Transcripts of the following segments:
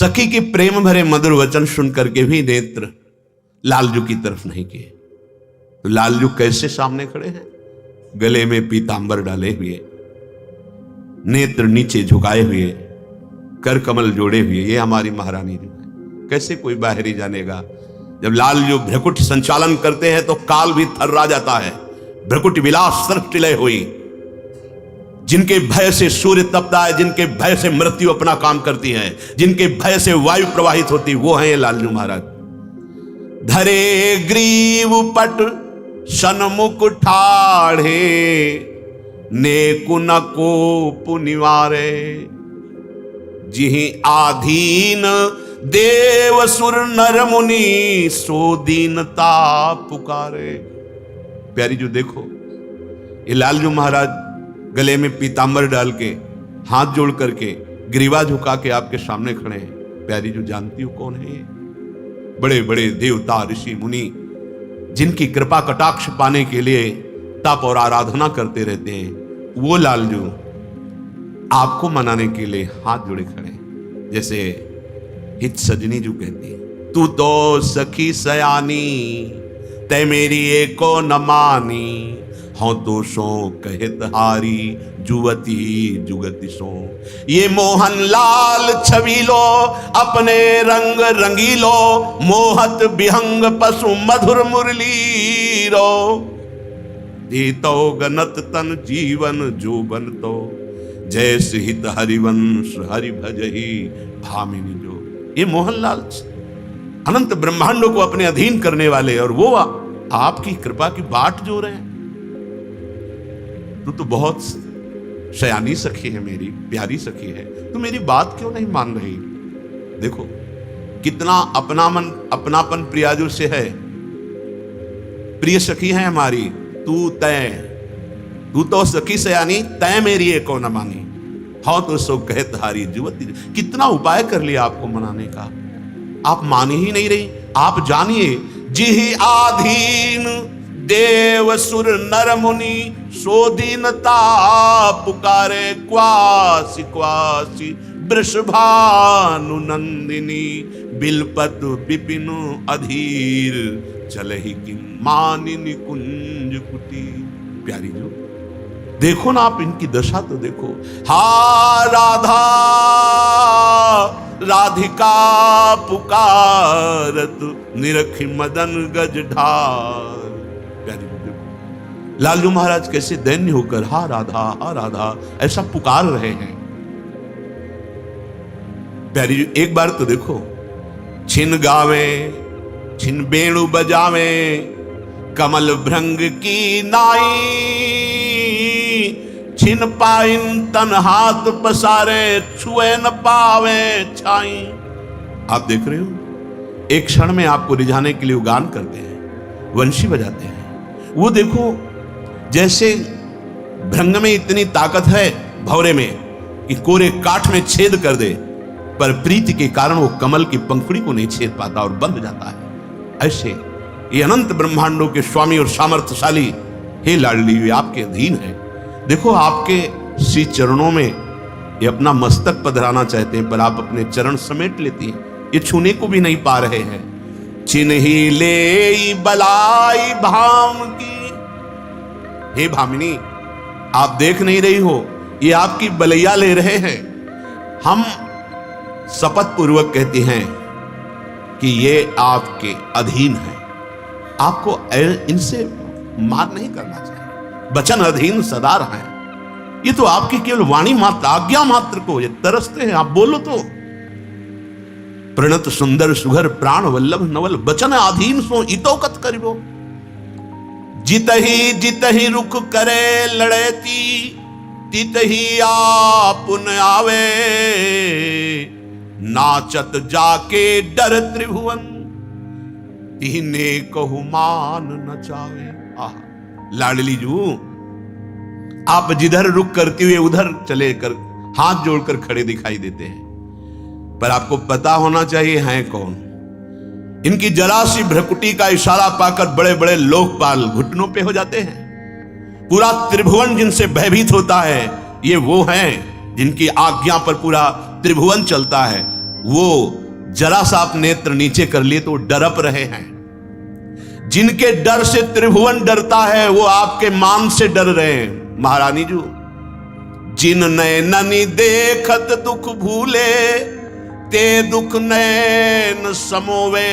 सखी के प्रेम भरे मधुर वचन सुन करके भी नेत्र लालजू की तरफ नहीं किए। तो लालजू कैसे सामने खड़े हैं, गले में पीतांबर डाले हुए, नेत्र नीचे झुकाए हुए, कर कमल जोड़े हुए, ये हमारी महारानी जो है। कैसे कोई बाहरी जानेगा। जब लालजू भ्रकुट संचालन करते हैं तो काल भी थर्रा जाता है। भ्रकुट विलास सर्प टिलय हुई, जिनके भय से सूर्य तपता है, जिनके भय से मृत्यु अपना काम करती है, जिनके भय से वायु प्रवाहित होती, वो है ये लालजू महाराज। धरे ग्रीव पट सन्मुख ठाढ़े, नेकु न कोप निवारे, जिहि आधीन देव सुर नर मुनि, सो दीनता पुकारे। प्यारी जो देखो, ये लालजू महाराज गले में पीतांबर डाल के, हाथ जोड़ करके, ग्रीवा झुका के आपके सामने खड़े हैं। प्यारी जो जानती हो कौन है ये? बड़े बड़े देवता ऋषि मुनि जिनकी कृपा कटाक्ष पाने के लिए तप और आराधना करते रहते हैं, वो लालजू आपको मनाने के लिए हाथ जोड़े खड़े हैं। जैसे हित सजनी जो कहती है, तू तो सखी सयानी, तै मेरी एको न मानी, हाँ तो सो कहत हारी, जुवती जुगति सो। ये मोहन लाल छवि लो, अपने रंग रंगीलो, मोहत विहंग पशु मधुर मुरली रो। जीतो गनत तन जीवन जो बन तो, जैसे हित हरिवंश हरि भजही भामिनी जो। ये मोहनलाल अनंत ब्रह्मांडों को अपने अधीन करने वाले, और वो आपकी कृपा की बाट जो रहे हैं। तू तो बहुत शयानी सखी है, मेरी प्यारी सखी है, तू मेरी बात क्यों नहीं मान रही? देखो कितना अपनापन प्रियाजू से है। प्रिय सखी है हमारी, तू तो सखी सयानी, तय मेरी एको न मानी, हाँ तो सो कहत हारी जुवती। कितना उपाय कर लिया आपको मनाने का, आप मान ही नहीं रही। आप जानिए, जिहि आधीन देव सुर नर मुनि, सो दीनता पुकारे, क्वासी क्वासी वृषभानु नंदिनी, बिलपत विपिन अधीर, चलहि किं मानिनी कुंज कुटी। प्यारी जो देखो ना आप, इनकी दशा तो देखो। हा राधा राधिका पुकारत, निरखि मदन गज ढार। लालजू महाराज कैसे दैन्य होकर हा राधा ऐसा पुकार रहे हैं। प्यारी एक बार तो देखो, छिन गावे छिन बेणु बजावे, कमल भृंग की नाई, छिन पाइन तन हाथ पसारे, छुए न पावे छाई। आप देख रहे हो, एक क्षण में आपको रिझाने के लिए गान करते हैं, वंशी बजाते हैं। वो देखो, जैसे भृंग में इतनी ताकत है भौरे में कि कोरे काठ में छेद कर दे, पर प्रीति के कारण वो कमल की पंखुड़ी को नहीं छेद पाता और बंध जाता है। ऐसे ये अनंत ब्रह्मांडों के स्वामी और सामर्थ्यशाली हे लाडली, वे आपके अधीन है। देखो, आपके श्री चरणों में ये अपना मस्तक पधराना चाहते हैं, पर आप अपने चरण समेट लेती हैं, ये छूने को भी नहीं पा रहे हैं। छिनहि ले बलाई भाम की, हे भामिनी, आप देख नहीं रही हो, ये आपकी बलैया ले रहे हैं। हम शपथ पूर्वक कहते हैं कि ये आपके अधीन है, आपको इनसे मार नहीं करना चाहिए। वचन अधीन सदा रहें। ये तो आपकी केवल वाणी मात्र, आज्ञा मात्र को ये तरसते हैं। आप बोलो तो, प्रणत सुंदर सुघर प्राण वल्लभ नवल, वचन अधीन सो इतो कत करिबो। जितहि रुख करे लड़ेती, तितहि आपुन आवे, नाचत जाके डर त्रिभुवन, तिहने कहु मान न चावे। आह लाडली जू, आप जिधर रुख करते हुए उधर चले कर हाथ जोड़कर खड़े दिखाई देते हैं, पर आपको पता होना चाहिए हैं कौन। इनकी जरा सी भ्रकुटी का इशारा पाकर बड़े बड़े लोकपाल घुटनों पे हो जाते हैं। पूरा त्रिभुवन जिनसे भयभीत होता है, ये वो हैं जिनकी आज्ञा पर पूरा त्रिभुवन चलता है। वो जरा सा आप नेत्र नीचे कर लिए तो डरप रहे हैं। जिनके डर से त्रिभुवन डरता है वो आपके मान से डर रहे हैं। महारानी जी, जिन नैननी देखत दुख भूले, ते दुख नैन समोवे,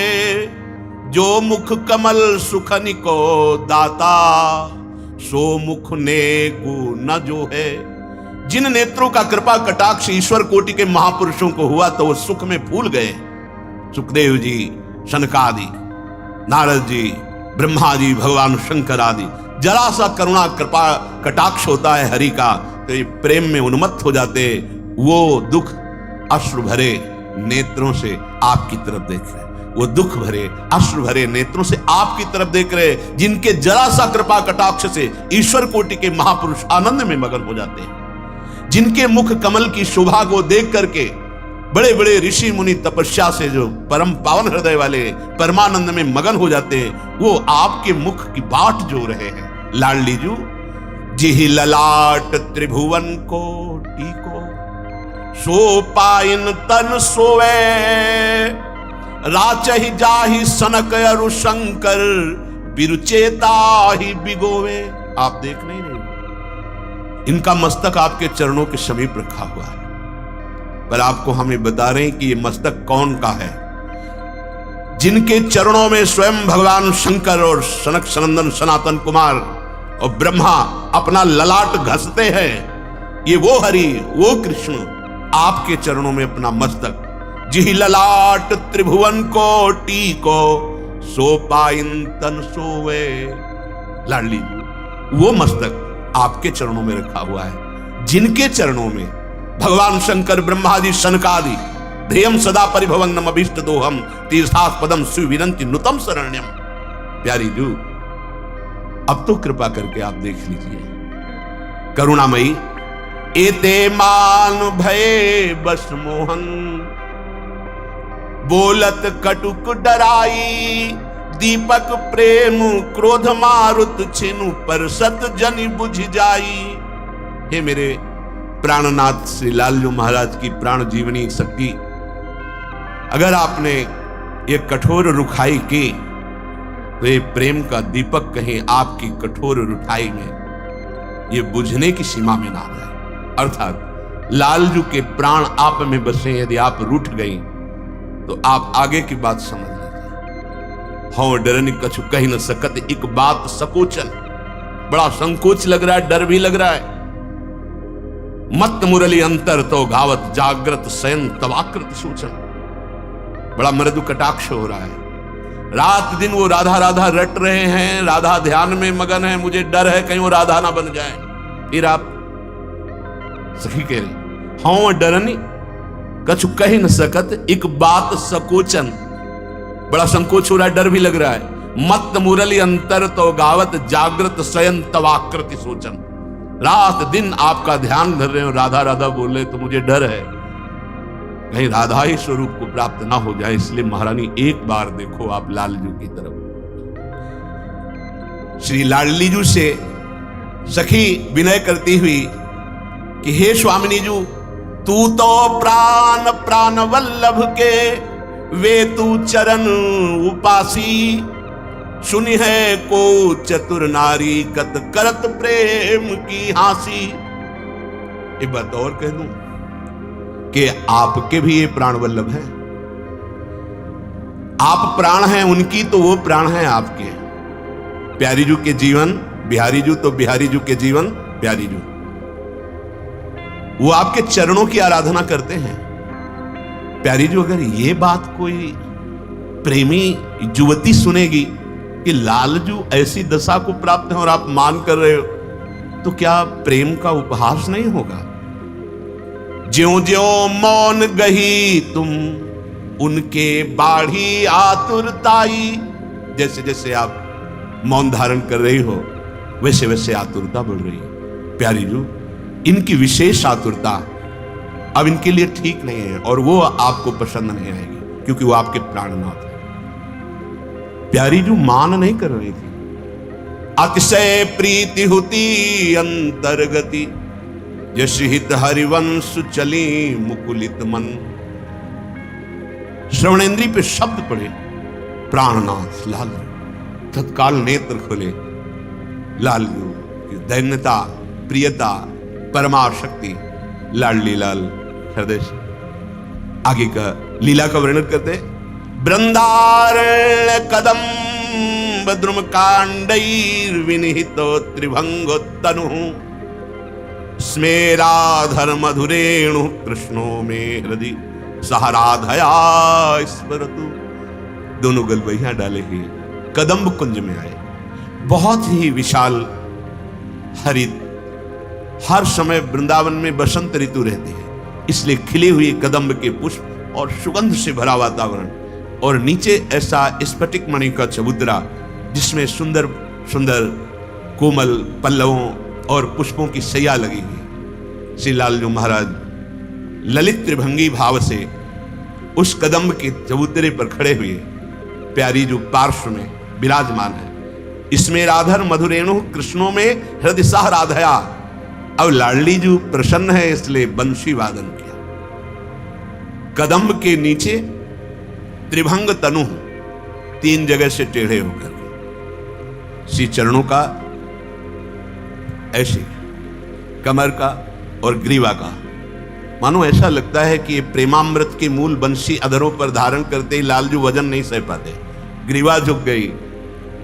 जो मुख कमल सुखनि को दाता, सो मुख नेकु न जो है। जिन नेत्रों का कृपा कटाक्ष ईश्वर कोटि के महापुरुषों को हुआ तो वो सुख में फूल गए। सुखदेव जी, सनकादि, नारद जी, ब्रह्मा जी, भगवान शंकर आदि, जरा सा करुणा कृपा कटाक्ष होता है हरि का तो ये प्रेम में उन्मत्त हो जाते। वो दुख अश्रु भरे नेत्रों से आपकी तरफ देख रहे, वो दुख भरे अश्रु भरे नेत्रों से आपकी तरफ देख रहे, जिनके जरा सा कृपा कटाक्ष से ईश्वर कोटि के महापुरुष आनंद में मगन हो जाते हैं। जिनके मुख कमल की शोभा को देख करके बड़े बड़े ऋषि मुनि तपस्या से जो परम पावन हृदय वाले परमानंद में मगन हो जाते हैं, वो आपके मुख की बाट जो रहे हैं। लाडली जू, जिहि ललाट त्रिभुवन को टीको, सो पाइन तन सोवे, राचहि जाहि सनक अरु शंकर, बिरुचेता ही बिगोवे। आप देख नहीं रहे, इनका मस्तक आपके चरणों के समीप रखा हुआ है, पर आपको हमें बता रहे हैं कि ये मस्तक कौन का है। जिनके चरणों में स्वयं भगवान शंकर और सनक सनंदन सनातन कुमार और ब्रह्मा अपना ललाट घसते हैं, ये वो हरि, वो कृष्ण आपके चरणों में अपना मस्तक, जिहि ललाट त्रिभुवन को टीको, सो पाइन तन सोवे। लाडली जी, वो मस्तक आपके चरणों में रखा हुआ है। जिनके चरणों में भगवान शंकर, ब्रह्मादि, सनकादि, ध्येयम सदा परिभवनम अभीष्ट दोहम, तीर्थास्पदम सुविरंति नुतम शरण्यम। प्यारी जू, अब तो कृपा करके आप देख लीजिए। करुणामयी, एते मान भये बस मोहन, बोलत कटुक डराई, दीपक प्रेम क्रोध मारुत छिनु, पर सत जनि बुझ जाई। हे मेरे प्राणनाथ श्री लालजू महाराज की प्राण जीवनी शक्ति, अगर आपने ये कठोर रुखाई की तो ये प्रेम का दीपक कहीं आपकी कठोर रुखाई में ये बुझने की सीमा में ना जाए। अर्थात लालजू के प्राण आप में बसे, यदि आप रूठ गई तो आप आगे की बात समझ लीजिए। हो डरनी कछु कही न सकत, एक बात सकोचन, बड़ा संकोच लग रहा है, डर भी लग रहा है। मत मुरली अंतर तो गावत, जागृत शयन तवाकृत सूचन। बड़ा मृदु कटाक्ष हो रहा है। रात दिन वो राधा राधा रट रहे हैं, राधा ध्यान में मगन है, मुझे डर है कहीं वो राधा ना बन जाए। फिर आप सखी कह रही, हाँ डरनी कछु कही न सकत, एक बात सकोचन। बड़ा संकोच हो रहा है, डर भी लग रहा है। मत मुरली अंतर तो गावत, जागृत शयन तवाकृति सोचन। रात दिन आपका ध्यान धर रहे हो, राधा राधा बोल रहे, तो मुझे डर है कहीं राधा ही स्वरूप को प्राप्त ना हो जाए। इसलिए महारानी एक बार देखो आप लालजू की तरफ। श्री लाडलीजू से सखी विनय करती हुई कि हे स्वामिनी जू, तू तो प्राण प्राण वल्लभ के, वे तू चरण उपासी, सुनी है को चतुर नारी, कत करत प्रेम की हासी। एक बात और कह दूं कि आपके भी ये प्राण वल्लभ है। आप प्राण हैं उनकी, तो वो प्राण हैं आपके। प्यारी जू के जीवन बिहारी जू, तो बिहारी जू के जीवन प्यारी जू। वो आपके चरणों की आराधना करते हैं। प्यारी जू, अगर ये बात कोई प्रेमी युवती सुनेगी कि लालजू ऐसी दशा को प्राप्त है और आप मान कर रहे हो, तो क्या प्रेम का उपहास नहीं होगा? ज्यों ज्यों मौन गही तुम, उनके बाढ़ी आतुरताई। जैसे जैसे आप मौन धारण कर रही हो, वैसे वैसे आतुरता बढ़ रही है। प्यारी जू, इनकी विशेष आतुरता अब इनके लिए ठीक नहीं है और वो आपको पसंद नहीं आएगी, क्योंकि वो आपके प्राणनाथ है। प्यारी जू मान नहीं कर रही थी। अतिशय प्रीति होती अंतर्गति, यश हित हरिवंश चली मुकुलित मन। श्रवणेंद्री पे शब्द पड़े, प्राणनाथ लालू, तत्काल नेत्र खोले। लालू की दैन्यता, प्रियता, परमाशक्ति लाडली लाल हृदय से आगे का लीला का वर्णन करते। वृंदारण्य कदम्ब द्रुम कांडैर विनिहितो त्रिभंगोत्तनु स्मेराधर मधुरेणु कृष्णो में हृदय सहराधया स्मरतु। दोनों गलबैया डाले ही कदम्ब कुंज में आए। बहुत ही विशाल हरित, हर समय वृंदावन में बसंत ऋतु रहती है, इसलिए खिले हुए कदम्ब के पुष्प और सुगंध से भरा वातावरण, और नीचे ऐसा स्फटिक मणि का चबूतरा जिसमें सुंदर सुंदर कोमल पल्लवों और पुष्पों की सैया लगी हुई। श्री लालजू महाराज ललित त्रिभंगी भाव से उस कदम्ब के चबूतरे पर खड़े हुए, प्यारी जो पार्श्व में विराजमान है। इसमें राधर मधुरेणु कृष्णों में हृदय सह राधया। अब लाडली जो प्रसन्न है इसलिए बंशी वादन किया। कदम्ब के नीचे त्रिभंग तनु, 3 जगह से टेढ़े होकर श्री चरणों का ऐसे, कमर का और ग्रीवा का, मानो ऐसा लगता है कि ये प्रेमामृत के मूल बंशी अधरों पर धारण करते ही लालजू वजन नहीं सह पाते। ग्रीवा झुक गई,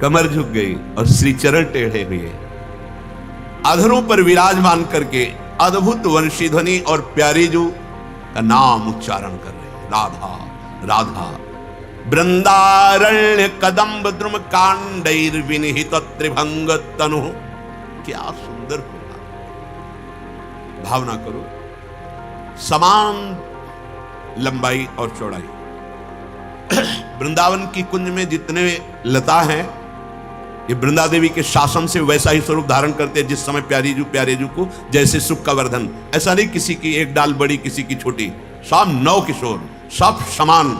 कमर झुक गई और श्री चरण टेढ़े हुए, अधरों पर विराजमान करके अद्भुत वंशी ध्वनि और प्यारी जू का नाम उच्चारण कर रहे, राधा राधा। वृंदारण्य कदम्ब द्रुम कांडैर विनिहित त्रिभंग तनु। क्या सुंदर होगा, भावना करो। समान लंबाई और चौड़ाई, वृंदावन की कुंज में जितने लता हैं, ये वृंदा देवी के शासन से वैसा ही स्वरूप धारण करते हैं। जिस समय प्यारे जू को जैसे सुख का वर्धन, ऐसा नहीं किसी की एक डाल बड़ी किसी की छोटी, सब 9 किशोर, सब समान,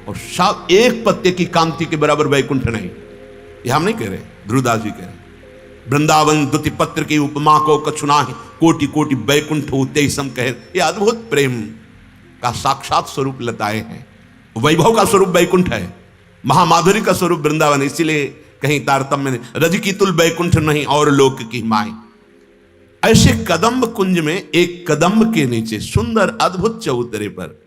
और सब एक पत्ते की कांति के बराबर वैकुंठ नहीं। ये हम नहीं कह रहे, ध्रुवदास जी कह रहे। वृंदावन द्युति पत्र की उपमा को कछुना कोटि कोटि वैकुंठ होते सम कहे। ये अद्भुत प्रेम का साक्षात स्वरूप लताएं हैं। वैभव का स्वरूप वैकुंठ है, महामाधुरी का स्वरूप वृंदावन। इसीलिए कहीं तारतम्य नहीं, रज की तुल वैकुंठ नहीं और लोक की माए। ऐसे कदम्ब कुंज में एक कदम्ब के नीचे सुंदर अद्भुत चबूतरे पर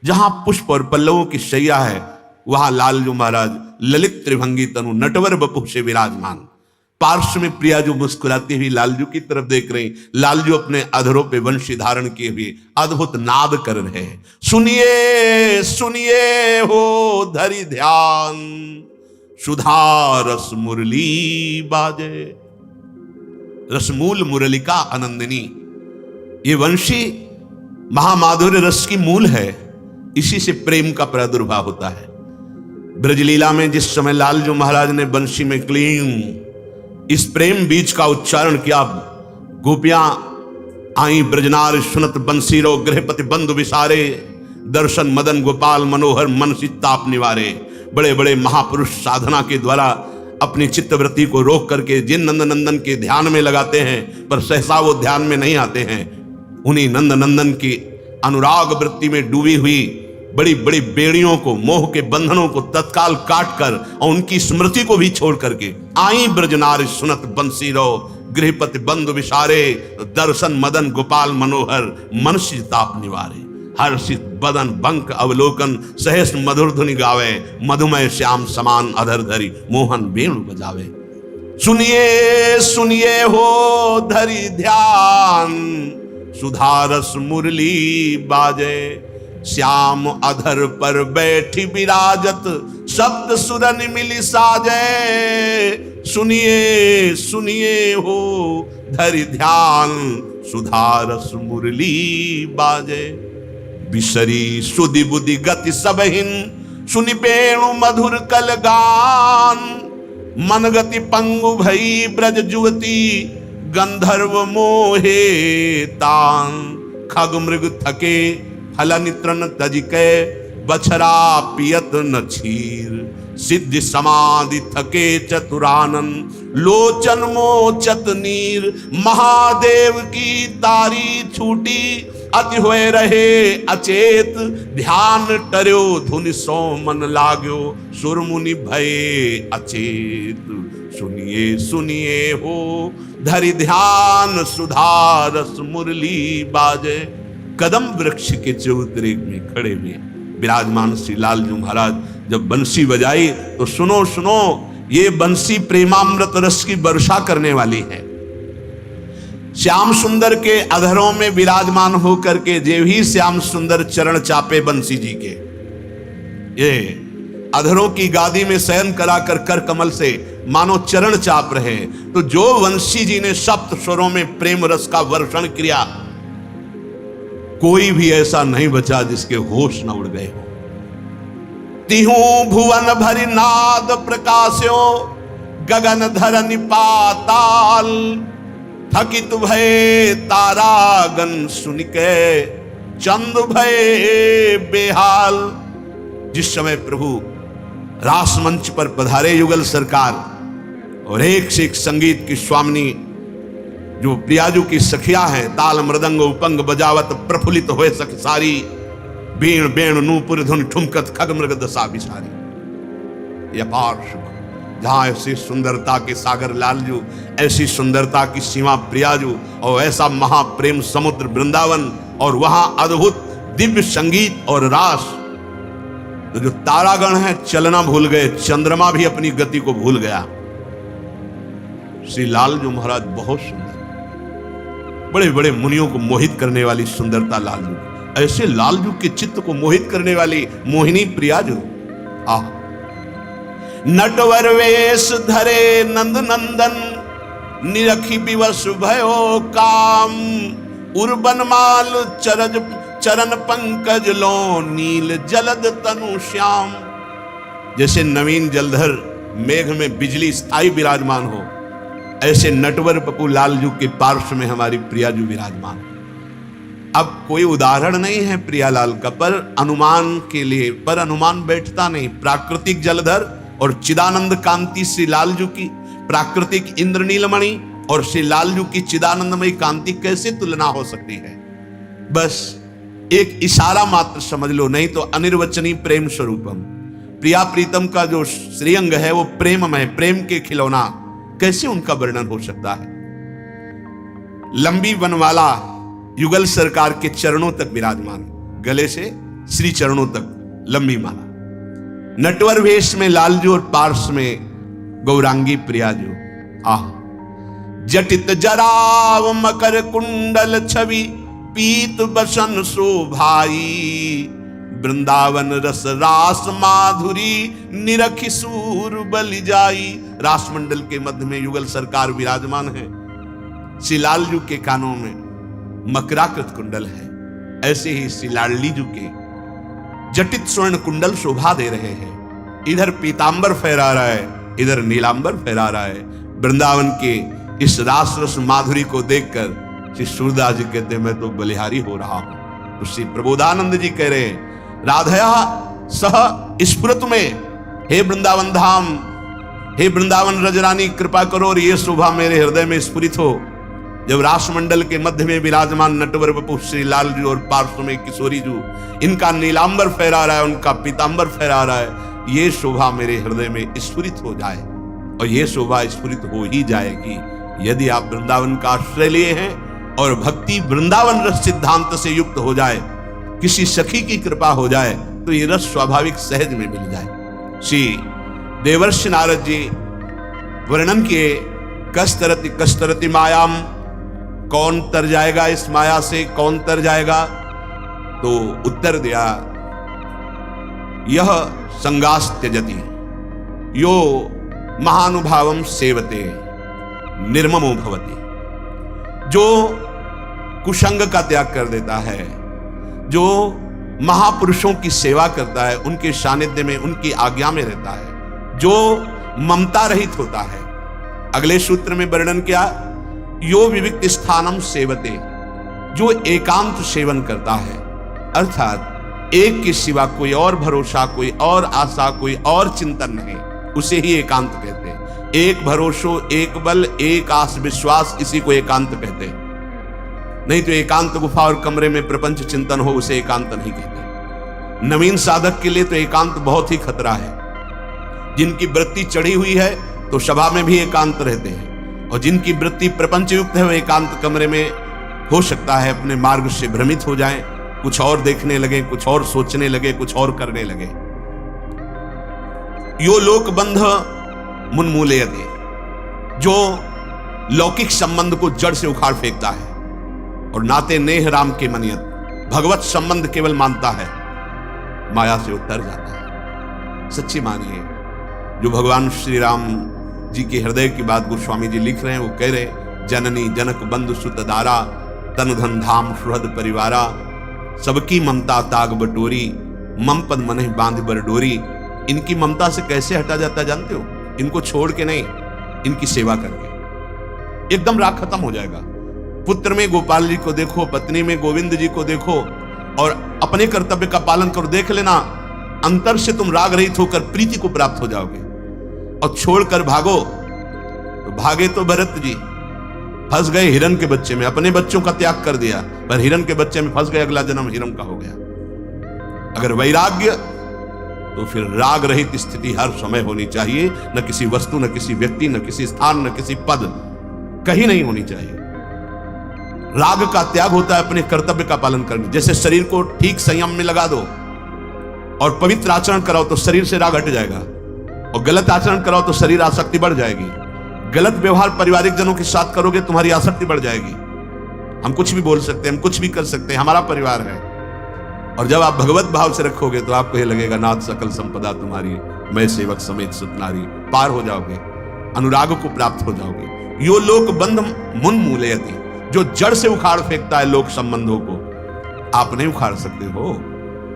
जहां पुष्प और पल्लवों की शैया है, वहां लालजू महाराज ललित त्रिभंगी तनु नटवर बपु से विराजमान। पार्श्व में प्रिया जो मुस्कुराती हुई लालजू की तरफ देख रही। लालजू अपने अधरों पे वंशी धारण किए हुए अद्भुत नाद कर रहे हैं। सुनिए सुनिए हो धरि ध्यान, सुधा रस मुरली बाजे। रसमूल मुरलिका आनंदिनी, ये वंशी महामाधुर्य रस की मूल है। इसी से प्रेम का प्रादुर्भाव होता है। ब्रजलीला में जिस समय लालजू महाराज ने वंशी में क्लीं इस प्रेम बीज का उच्चारण किया, गोपियां आई ब्रजनार सुनत बंसीरो, गृहपति बंधु विसारे, दर्शन मदन गोपाल मनोहर मन चित्ताप निवारे। बड़े बड़े महापुरुष साधना के द्वारा अपनी चित्तवृत्ति को रोक करके जिन नंद नंदन के ध्यान में लगाते हैं, पर सहसा वो ध्यान में नहीं आते हैं, उन्हीं नंद नंदन की अनुराग वृत्ति में डूबी हुई बड़ी बड़ी बेड़ियों को, मोह के बंधनों को तत्काल काट कर और उनकी स्मृति को भी छोड़ करके आई ब्रजनार सुनत बंसीरो, गृहपति बंधु विसारे, दर्शन मदन गोपाल मनोहर मन चित्ताप निवारे। हर्षित बदन बंक अवलोकन, सहस मधुर धुनि गावे, मधुमय श्याम समान अधर धरी, मोहन वेणु बजावे। सुनिए सुनिए हो धरि ध्यान, सुधारस मुरली बाजे। श्याम अधर पर बैठी विराजत, शब्द सुरन मिली साजे। सुनिए सुनिए हो धरि ध्यान, सुधारस मुरली बाजे। बिसरी सुधि बुद्धि गति सबहिन, सुनि वेणु मधुर कल गान। मन गति पंगु भई ब्रज जुवती, गंधर्व मोहे तान। खग मृग थके फलन तृण तजिके, बछरा पियत न क्षीर। सिद्धि समाधि थके चतुरानन, लोचन मोचत नीर। महादेव की तारी छूटी, अति होए रहे अचेत, ध्यान टर्यो धुनि सो मन लाग्यो, सुर मुनि भये अचेत। सुनिए सुनिए हो धरि ध्यान, सुधा रस मुरली बाजे। कदम वृक्ष के चबूतरे में खड़े हुए विराजमान श्री लालजू महाराज जब बंसी बजाई तो सुनो सुनो, ये बंसी प्रेमामृत रस की वर्षा करने वाली है। श्याम सुंदर के अधरों में विराजमान होकर के जे भी श्याम सुंदर चरण चापे बंसी जी के, ये अधरों की गादी में शयन कराकर कर कमल से मानो चरण चाप रहे, तो जो वंशी जी ने सप्त स्वरों में प्रेम रस का वर्षण किया, कोई भी ऐसा नहीं बचा जिसके होश न उड़ गए हो। तिहु भुवन भरि नाद प्रकाश्यो, गगन धरनि पाताल। थकित भय तारागन सुनिके, चंद भय बेहाल। जिस समय प्रभु रास मंच पर पधारे युगल सरकार, और एक से एक संगीत की स्वामिनी जो प्रियाजू की सखिया है, ताल मृदंग उपंग बजावत प्रफुल्लित होए सख सारी। बीण बेण नूपुर धुन ठुमकत खग मृग दशा बिसारी। यह अपार सुख, जहां ऐसी सुंदरता के सागर लालजू, ऐसी सुंदरता की सीमा प्रियाजू, और ऐसा महाप्रेम समुद्र वृंदावन, और वहां अद्भुत दिव्य संगीत और रास। तो जो तारागण है चलना भूल गए, चंद्रमा भी अपनी गति को भूल गया। श्री लालजू महाराज बहुत सुंदर, बड़े बड़े मुनियों को मोहित करने वाली सुंदरता लालजू, ऐसे लालजू के चित्त को मोहित करने वाली मोहिनी प्रियाजू। आह, नटवर वेश धरे नंद नंदन, निरखी विवश भयो काम। उर्बन माल चरण पंकज लो, नील जलद तनु श्याम। जैसे नवीन जलधर मेघ में बिजली स्थायी विराजमान हो, ऐसे नटवर बपू लालजू के पार्श्व में हमारी प्रियाजू विराजमान। अब कोई उदाहरण नहीं है प्रियालाल का, पर अनुमान के लिए, पर अनुमान बैठता नहीं। प्राकृतिक जलधर और चिदानंद कांति श्री लालजू की, प्राकृतिक इंद्रनीलमणि और श्री लालजू की चिदानंदमयी कांति कैसे तुलना हो सकती है? बस एक इशारा मात्र समझ लो, नहीं तो अनिर्वचनीय प्रेम स्वरूपम। प्रिया प्रीतम का जो श्रीअंग है वो प्रेममय, प्रेम के खिलौना, कैसे उनका वर्णन हो सकता है? लंबी वनमाला युगल सरकार के चरणों तक विराजमान, गले से श्री चरणों तक लंबी माला। नटवर वेश में लालजू और पार्श्व में गौरांगी प्रियाजू। आह, जटित जराव मकर कुंडल छवि, पीत बसन शोभाई। वृंदावन रस रास माधुरी, निरखी सूर बलि जाई। रासमंडल के मध्य में युगल सरकार विराजमान है, श्री लालजू के कानों में मकराकृत कुंडल है, ऐसे ही श्री लालजू के जटित स्वर्ण कुंडल शोभा दे रहे हैं। इधर पीतांबर फहरा रहा है, इधर नीलांबर फहरा रहा है। वृंदावन के इस रास रस माधुरी को देखकर श्री सूरदास जी कहते हैं, मैं तो बलिहारी हो रहा हूं। तो श्री प्रबोधानंद जी कह रहे हैं, राधया सह स्फुरत में, हे वृंदावन धाम, हे वृंदावन रजरानी, कृपा करो और ये शोभा मेरे हृदय में स्फुरित हो। जब रासमंडल के मध्य में विराजमान नटवर बपू श्री लालजू और पार्श्व में किशोरी जू, इनका नीलांबर फहरा रहा है, उनका पीतांबर फहरा रहा है, ये शोभा मेरे हृदय में स्फुरित हो जाए। और ये शोभा स्फुरित हो ही जाएगी यदि आप वृंदावन का आश्रय लिए हैं और भक्ति वृंदावन रस सिद्धांत से युक्त हो जाए, किसी सखी की कृपा हो जाए, तो ये रस स्वाभाविक सहज में मिल जाए। श्री देवर्षि नारद जी वर्णन किए, कस्तरति कस्तरति मायाम, कौन तर जाएगा इस माया से, कौन तर जाएगा? तो उत्तर दिया, यह संगास त्यजति यो महानुभावम सेवते निर्ममो भवति। जो कुसंग का त्याग कर देता है, जो महापुरुषों की सेवा करता है, उनके सानिध्य में, उनकी आज्ञा में रहता है, जो ममता रहित होता है। अगले सूत्र में वर्णन किया, यो विविक्त स्थानम सेवते, जो एकांत सेवन करता है, अर्थात एक के सिवा कोई और भरोसा, कोई और आशा, कोई और चिंतन नहीं, उसे ही एकांत कहते हैं। एक भरोसो, एक बल, एक आस विश्वास, इसी को एकांत कहते हैं। नहीं तो एकांत गुफा और कमरे में प्रपंच चिंतन हो उसे एकांत नहीं कहते। नवीन साधक के लिए तो एकांत बहुत ही खतरा है। जिनकी वृत्ति चढ़ी हुई है तो सभा में भी एकांत रहते हैं, और जिनकी वृत्ति प्रपंच युक्त है वो एकांत कमरे में हो सकता है अपने मार्ग से भ्रमित हो जाएं, कुछ और देखने लगे, कुछ और सोचने लगे, कुछ और करने लगे। यो लोक बंध मुन्मूलयते, जो लौकिक संबंध को जड़ से उखाड़ फेंकता है और नाते नेह राम के मनियत, भगवत संबंध केवल मानता है, माया से उतर जाता है। सच्ची मानिए, जो भगवान श्री राम जी के हृदय की बात गोस्वामी जी लिख रहे हैं, वो कह रहे, जननी जनक बंधु सुत दारा, तन धन धाम सुहृद परिवारा, सबकी ममता ताग बटोरी, मम पद मन बांध बर डोरी। इनकी ममता से कैसे हटा जाता जानते हो? इनको छोड़ के नहीं, इनकी सेवा करके एकदम राग खत्म हो जाएगा। पुत्र में गोपाल जी को देखो, पत्नी में गोविंद जी को देखो, और अपने कर्तव्य का पालन करो। देख लेना, अंतर से तुम राग रहित होकर प्रीति को प्राप्त हो जाओगे। और छोड़कर भागो तो भागे तो भरत जी फंस गए हिरण के बच्चे में, अपने बच्चों का त्याग कर दिया, पर हिरण के बच्चे में फंस गए, अगला जन्म हिरण का हो गया। अगर वैराग्य, तो फिर राग रहित स्थिति हर समय होनी चाहिए। न किसी वस्तु, न किसी व्यक्ति, न किसी स्थान, न किसी पद, कहीं नहीं होनी चाहिए। राग का त्याग होता है अपने कर्तव्य का पालन करने। जैसे शरीर को ठीक संयम में लगा दो और पवित्र आचरण कराओ तो शरीर से राग हट जाएगा, और गलत आचरण कराओ तो शरीर आसक्ति बढ़ जाएगी। गलत व्यवहार पारिवारिक जनों के साथ करोगे, तुम्हारी आसक्ति बढ़ जाएगी। हम कुछ भी बोल सकते हैं, हम कुछ भी कर सकते हैं, हमारा परिवार है। और जब आप भगवत भाव से रखोगे तो आपको यह लगेगा, नाथ सकल संपदा तुम्हारी, मैं सेवक समेत सुतनारी। पार हो जाओगे, अनुराग को प्राप्त हो जाओगे। यो लोक बंध मुन्मूलयति, जो जड़ से उखाड़ फेंकता है लोक संबंधों को, आप नहीं उखाड़ सकते हो।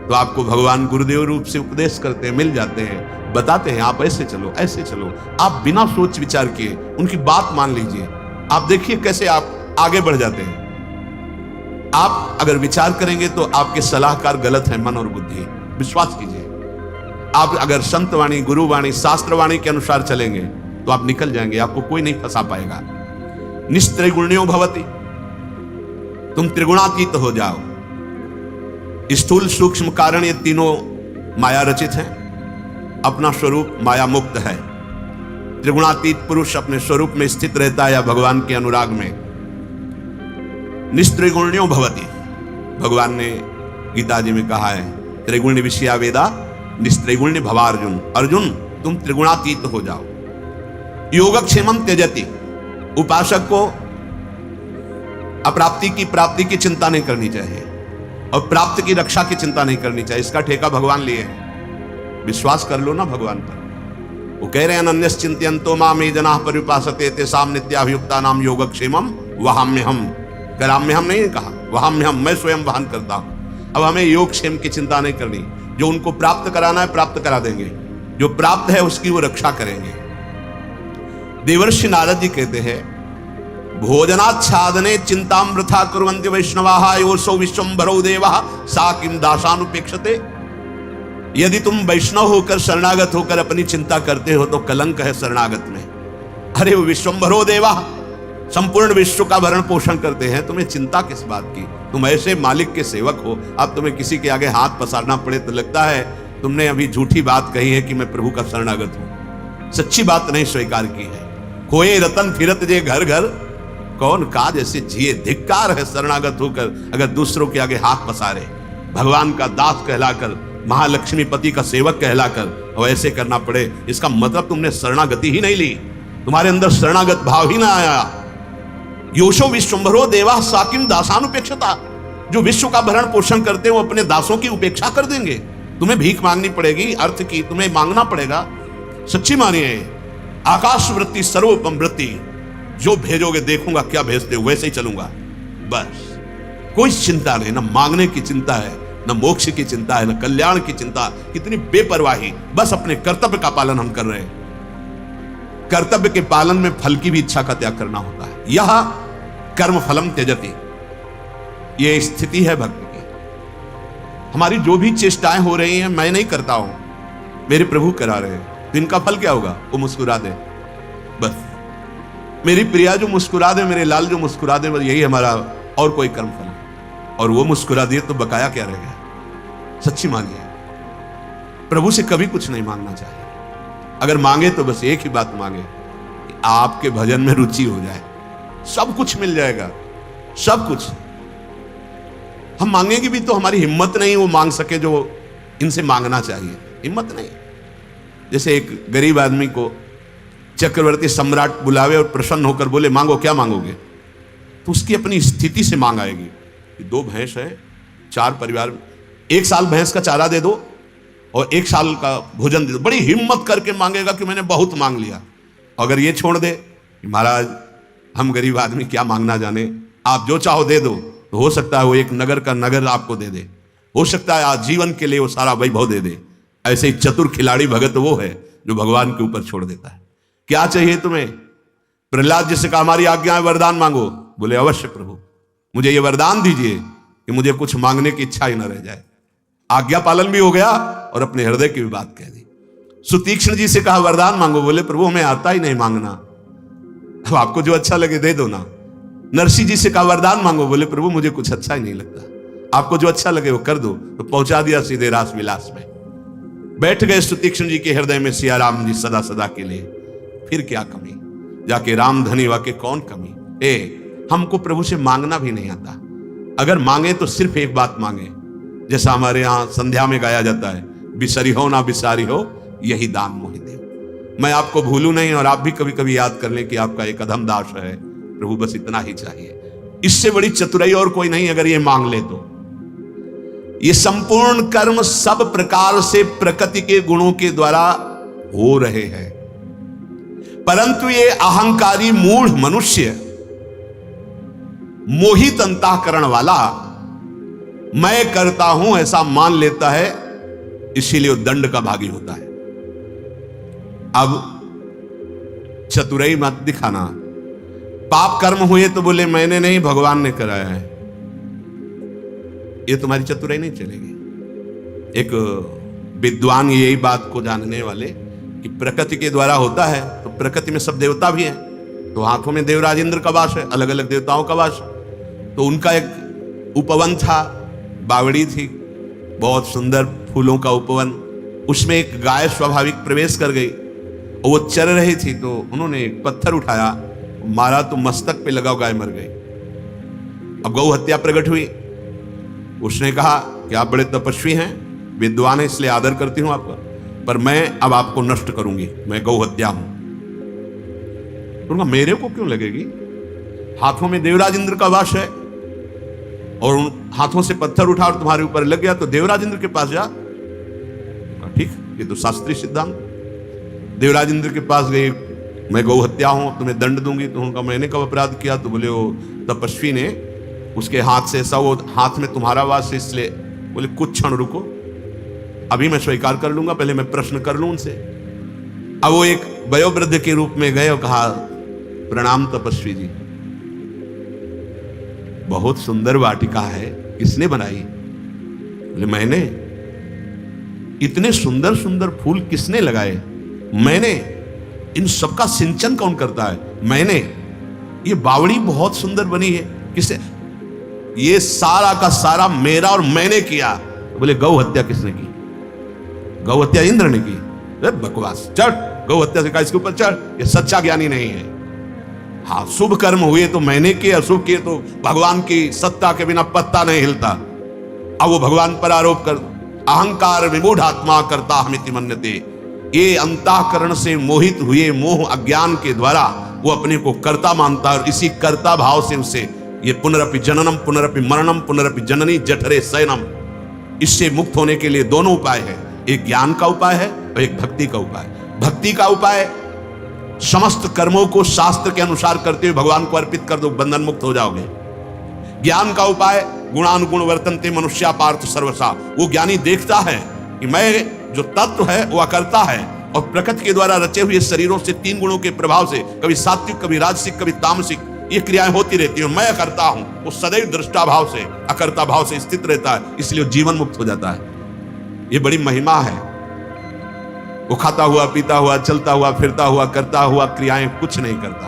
तो आपको भगवान गुरुदेव रूप से उपदेश करते हैं, मिल जाते हैं, बताते हैं, आप ऐसे चलो, ऐसे चलो। आप बिना सोच विचार किए उनकी बात मान लीजिए, आप देखिए कैसे आप आगे बढ़ जाते हैं। आप अगर विचार करेंगे तो आपके सलाहकार गलत है, मन और बुद्धि, विश्वास कीजिए। आप अगर संतवाणी, गुरुवाणी, शास्त्रवाणी के अनुसार चलेंगे तो आप निकल जाएंगे, आपको कोई नहीं फंसा पाएगा। निस्त्रिगुण्यो भवति, तुम त्रिगुणातीत हो जाओ। स्थूल सूक्ष्म कारण ये तीनों माया रचित हैं, अपना स्वरूप माया मुक्त है। त्रिगुणातीत पुरुष अपने स्वरूप में स्थित रहता है या भगवान के अनुराग में। निस्त्रिगुण्यो भवति, भगवान ने गीता जी में कहा है, त्रिगुण्य विषया वेदा निस्त्रिगुण्य भवा अर्जुन। अर्जुन तुम त्रिगुणातीत हो जाओ। योगक्षेमं त्यजति, उपासक को अप्राप्ति की प्राप्ति की चिंता नहीं करनी चाहिए और प्राप्त की रक्षा की चिंता नहीं करनी चाहिए। इसका ठेका भगवान लिए है, विश्वास कर लो ना भगवान पर। वो कह रहे हैं, अनन्यस चिंतयन्तो माम ये जनाः पर्युपासते तेषां नित्याभियुक्तानां योगक्षेमं वहाम्यहम्। कराम्यहम् नहीं कहा, वहाम्यहम्, मैं स्वयं वहन करता हूं। अब हमें योगक्षेम की चिंता नहीं करनी, जो उनको प्राप्त कराना है प्राप्त करा देंगे, जो प्राप्त है उसकी वो रक्षा करेंगे। देवर्षि नारद जी कहते हैं, भोजनाच्छादने चिंतां वृथा कुर्वन्ति वैष्णवाः योऽसौ विश्वम्भरो देवः सा किं दासानुपेक्षते। यदि तुम वैष्णव होकर शरणागत होकर अपनी चिंता करते हो तो कलंक है शरणागत में। अरे वो विश्वम्भरो देवः, संपूर्ण विश्व का भरण पोषण करते हैं, तुम्हें चिंता किस बात की? तुम ऐसे मालिक के सेवक हो, अब तुम्हें किसी के आगे हाथ पसारना पड़े तो लगता है तुमने अभी झूठी बात कही है कि मैं प्रभु का शरणागत हूं। सच्ची बात नहीं स्वीकार की है। खोए रतन फिरत जे घर घर, कौन काज ऐसे जिए। धिक्कार है शरणागत होकर अगर दूसरों के आगे हाथ पसारे। भगवान का दास कहलाकर, महालक्ष्मी पति का सेवक कहलाकर और ऐसे करना पड़े, इसका मतलब तुमने शरणागति ही नहीं ली, तुम्हारे अंदर शरणागत भाव ही ना आया। योशो विश्वम्भरो देवा सा किं दासानुपेक्षता, जो विश्व का भरण पोषण करते हो अपने दासों की उपेक्षा कर देंगे। तुम्हें भीख मांगनी पड़ेगी, अर्थ की तुम्हें मांगना पड़ेगा। सच्ची मानिए, आकाश वृत्ति सर्वोपम वृत्ति, जो भेजोगे देखूंगा क्या भेजते हो, वैसे ही चलूंगा। बस कोई चिंता नहीं, ना मांगने की चिंता है, न मोक्ष की चिंता है, न कल्याण की चिंता। कितनी बेपरवाही, बस अपने कर्तव्य का पालन हम कर रहे हैं। कर्तव्य के पालन में फल की भी इच्छा का त्याग करना होता है। यह कर्म फलम त्यजति, यह स्थिति है भक्ति की। हमारी जो भी चेष्टाएं हो रही हैं, मैं नहीं करता हूं, मेरे प्रभु करा रहे हैं, तो इनका फल क्या होगा? वो मुस्कुरा दे बस। मेरी प्रिया जो मुस्कुरा दे, मेरे लाल जो मुस्कुरा दे, बस यही हमारा और कोई कर्मफल नहीं। और वो मुस्कुरा दिए तो बकाया क्या रह गया? सच्ची मानिए, प्रभु से कभी कुछ नहीं मांगना चाहिए। अगर मांगे तो बस एक ही बात मांगे कि आपके भजन में रुचि हो जाए, सब कुछ मिल जाएगा, सब कुछ। हम मांगेंगे भी तो हमारी हिम्मत नहीं वो मांग सके जो इनसे मांगना चाहिए, हिम्मत नहीं। जैसे एक गरीब आदमी को चक्रवर्ती सम्राट बुलावे और प्रसन्न होकर बोले मांगो, क्या मांगोगे? तो उसकी अपनी स्थिति से मांग आएगी कि 2 भैंस है, 4 परिवार, 1 साल भैंस का चारा दे दो और 1 साल का भोजन दे दो। बड़ी हिम्मत करके मांगेगा कि मैंने बहुत मांग लिया। अगर ये छोड़ दे कि महाराज हम गरीब आदमी क्या मांगना जाने, आप जो चाहो दे दो, तो हो सकता है वो एक नगर का नगर आपको दे दे, हो सकता है आजीवन के लिए वो सारा वैभव दे दे। ऐसे ही चतुर खिलाड़ी भगत वो है जो भगवान के ऊपर छोड़ देता है। क्या चाहिए तुम्हें? प्रहलाद जी से कहा हमारी आज्ञा है, वरदान मांगो। बोले अवश्य प्रभु, मुझे ये वरदान दीजिए कि मुझे कुछ मांगने की इच्छा ही न रह जाए। आज्ञा पालन भी हो गया और अपने हृदय की भी बात कह दी। सुतीक्ष्ण जी से कहा वरदान मांगो। बोले प्रभु हमें आता ही नहीं मांगना, अब आपको जो अच्छा लगे दे दो ना। नरसी जी से कहा वरदान मांगो। बोले प्रभु मुझे कुछ अच्छा ही नहीं लगता, आपको जो अच्छा लगे वो कर दो। तो पहुंचा दिया सीधे रास विलास में। बैठ गए सुतीक्ष्ण जी के हृदय में सिया राम जी सदा सदा के लिए। फिर क्या कमी, जाके राम धनी वाके कौन कमी। हमको प्रभु से मांगना भी नहीं आता। अगर मांगे तो सिर्फ एक बात मांगे, जैसा हमारे यहाँ संध्या में गाया जाता है, बिसरी हो ना बिसारी हो यही दान मोहि देव। मैं आपको भूलूं नहीं और आप भी कभी कभी याद कर लें कि आपका एक अधम दास है प्रभु, बस इतना ही चाहिए। इससे बड़ी चतुराई और कोई नहीं अगर ये मांग ले तो। ये संपूर्ण कर्म सब प्रकार से प्रकृति के गुणों के द्वारा हो रहे हैं, परंतु ये अहंकारी मूढ़ मनुष्य, मोहित अंतःकरण वाला, मैं करता हूं ऐसा मान लेता है, इसीलिए वो दंड का भागी होता है। अब चतुराई मत दिखाना। पाप कर्म हुए तो बोले मैंने नहीं भगवान ने कराया है, ये तुम्हारी चतुराई नहीं चलेगी। एक विद्वान यही बात को जानने वाले कि प्रकृति के द्वारा होता है, तो प्रकृति में सब देवता भी हैं, तो हाथों में देवराज इंद्र का वास है, अलग अलग देवताओं का वास। तो उनका एक उपवन था, बावड़ी थी, बहुत सुंदर फूलों का उपवन। उसमें एक गाय स्वाभाविक प्रवेश कर गई और वो चर रही थी, तो उन्होंने एक पत्थर उठाया, मारा तो मस्तक पे लगा, गाय मर गई। अब गौ हत्या प्रकट हुई। उसने कहा कि आप बड़े तपस्वी हैं, विद्वान हैं, इसलिए आदर करती हूं आपका, पर मैं अब आपको नष्ट करूंगी, मैं गौ हत्या हूं। तो मेरे को क्यों लगेगी? हाथों में देवराज इंद्र का वास है और उन हाथों से पत्थर उठा और तुम्हारे ऊपर लग गया, तो देवराज इंद्र के पास जा। ठीक, ये तो शास्त्रीय सिद्धांत। देवराज इंद्र के पास गए, मैं गौ हत्या हूं, तुम्हें दंड दूंगी। तो उनका मैंने कब अपराध किया? तो बोले वो तपस्वी ने, उसके हाथ से ऐसा, वो हाथ में तुम्हारा वास है इसलिए। बोले कुछ क्षण रुको, अभी मैं स्वीकार कर लूंगा, पहले मैं प्रश्न कर लूं उनसे। अब वो एक वयोवृद्ध के रूप में गए और कहा प्रणाम तपस्वी जी, बहुत सुंदर वाटिका है, किसने बनाई? बोले मैंने। इतने सुंदर सुंदर फूल किसने लगाए? मैंने। इन सबका सिंचन कौन करता है? मैंने। ये बावड़ी बहुत सुंदर बनी है, किसने? ये सारा का सारा मेरा और मैंने किया। बोले गौ हत्या किसने की? गौ हत्या इंद्र ने की। बकवास, चढ़, गौ हत्या से कहा इसके ऊपर चढ़, ये सच्चा ज्ञानी नहीं है। हाँ, शुभ कर्म हुए तो मैंने किए, अशुभ किए तो भगवान की सत्ता के बिना पत्ता नहीं हिलता। अब वो भगवान पर आरोप कर, अहंकार विमूढ़ आत्मा करता हमिति मन्यते। ये अंतःकरण से मोहित हुए मोह अज्ञान के द्वारा वो अपने को कर्ता मानता है और इसी कर्ता भाव से उसे ये पुनरपि जननम पुनरपि मरणम पुनरपि जननी जठरे शयनम, इससे मुक्त होने के लिए दोनों उपाय है, एक ज्ञान का उपाय है और एक भक्ति का उपाय। भक्ति का उपाय समस्त कर्मों को शास्त्र के अनुसार करते हुए भगवान को अर्पित कर दो, बंधन मुक्त हो जाओगे। ज्ञान का उपाय गुणानुगुण वर्तन्ते मनुष्या पार्थ सर्वसा। वो ज्ञानी देखता है कि मैं जो तत्व है वो अकर्ता है और प्रकृति के द्वारा रचे हुए शरीरों से 3 गुणों के प्रभाव से कभी सात्विक, कभी राजसिक, कभी तामसिक ये क्रियाएं होती रहती है। मैं अकर्ता हूं, वो सदैव दृष्टा भाव से, अकर्ता भाव से स्थित रहता है, इसलिए जीवन मुक्त हो जाता है। ये बड़ी महिमा है। वो खाता हुआ, पीता हुआ, चलता हुआ, फिरता हुआ, करता हुआ क्रियाएं कुछ नहीं करता,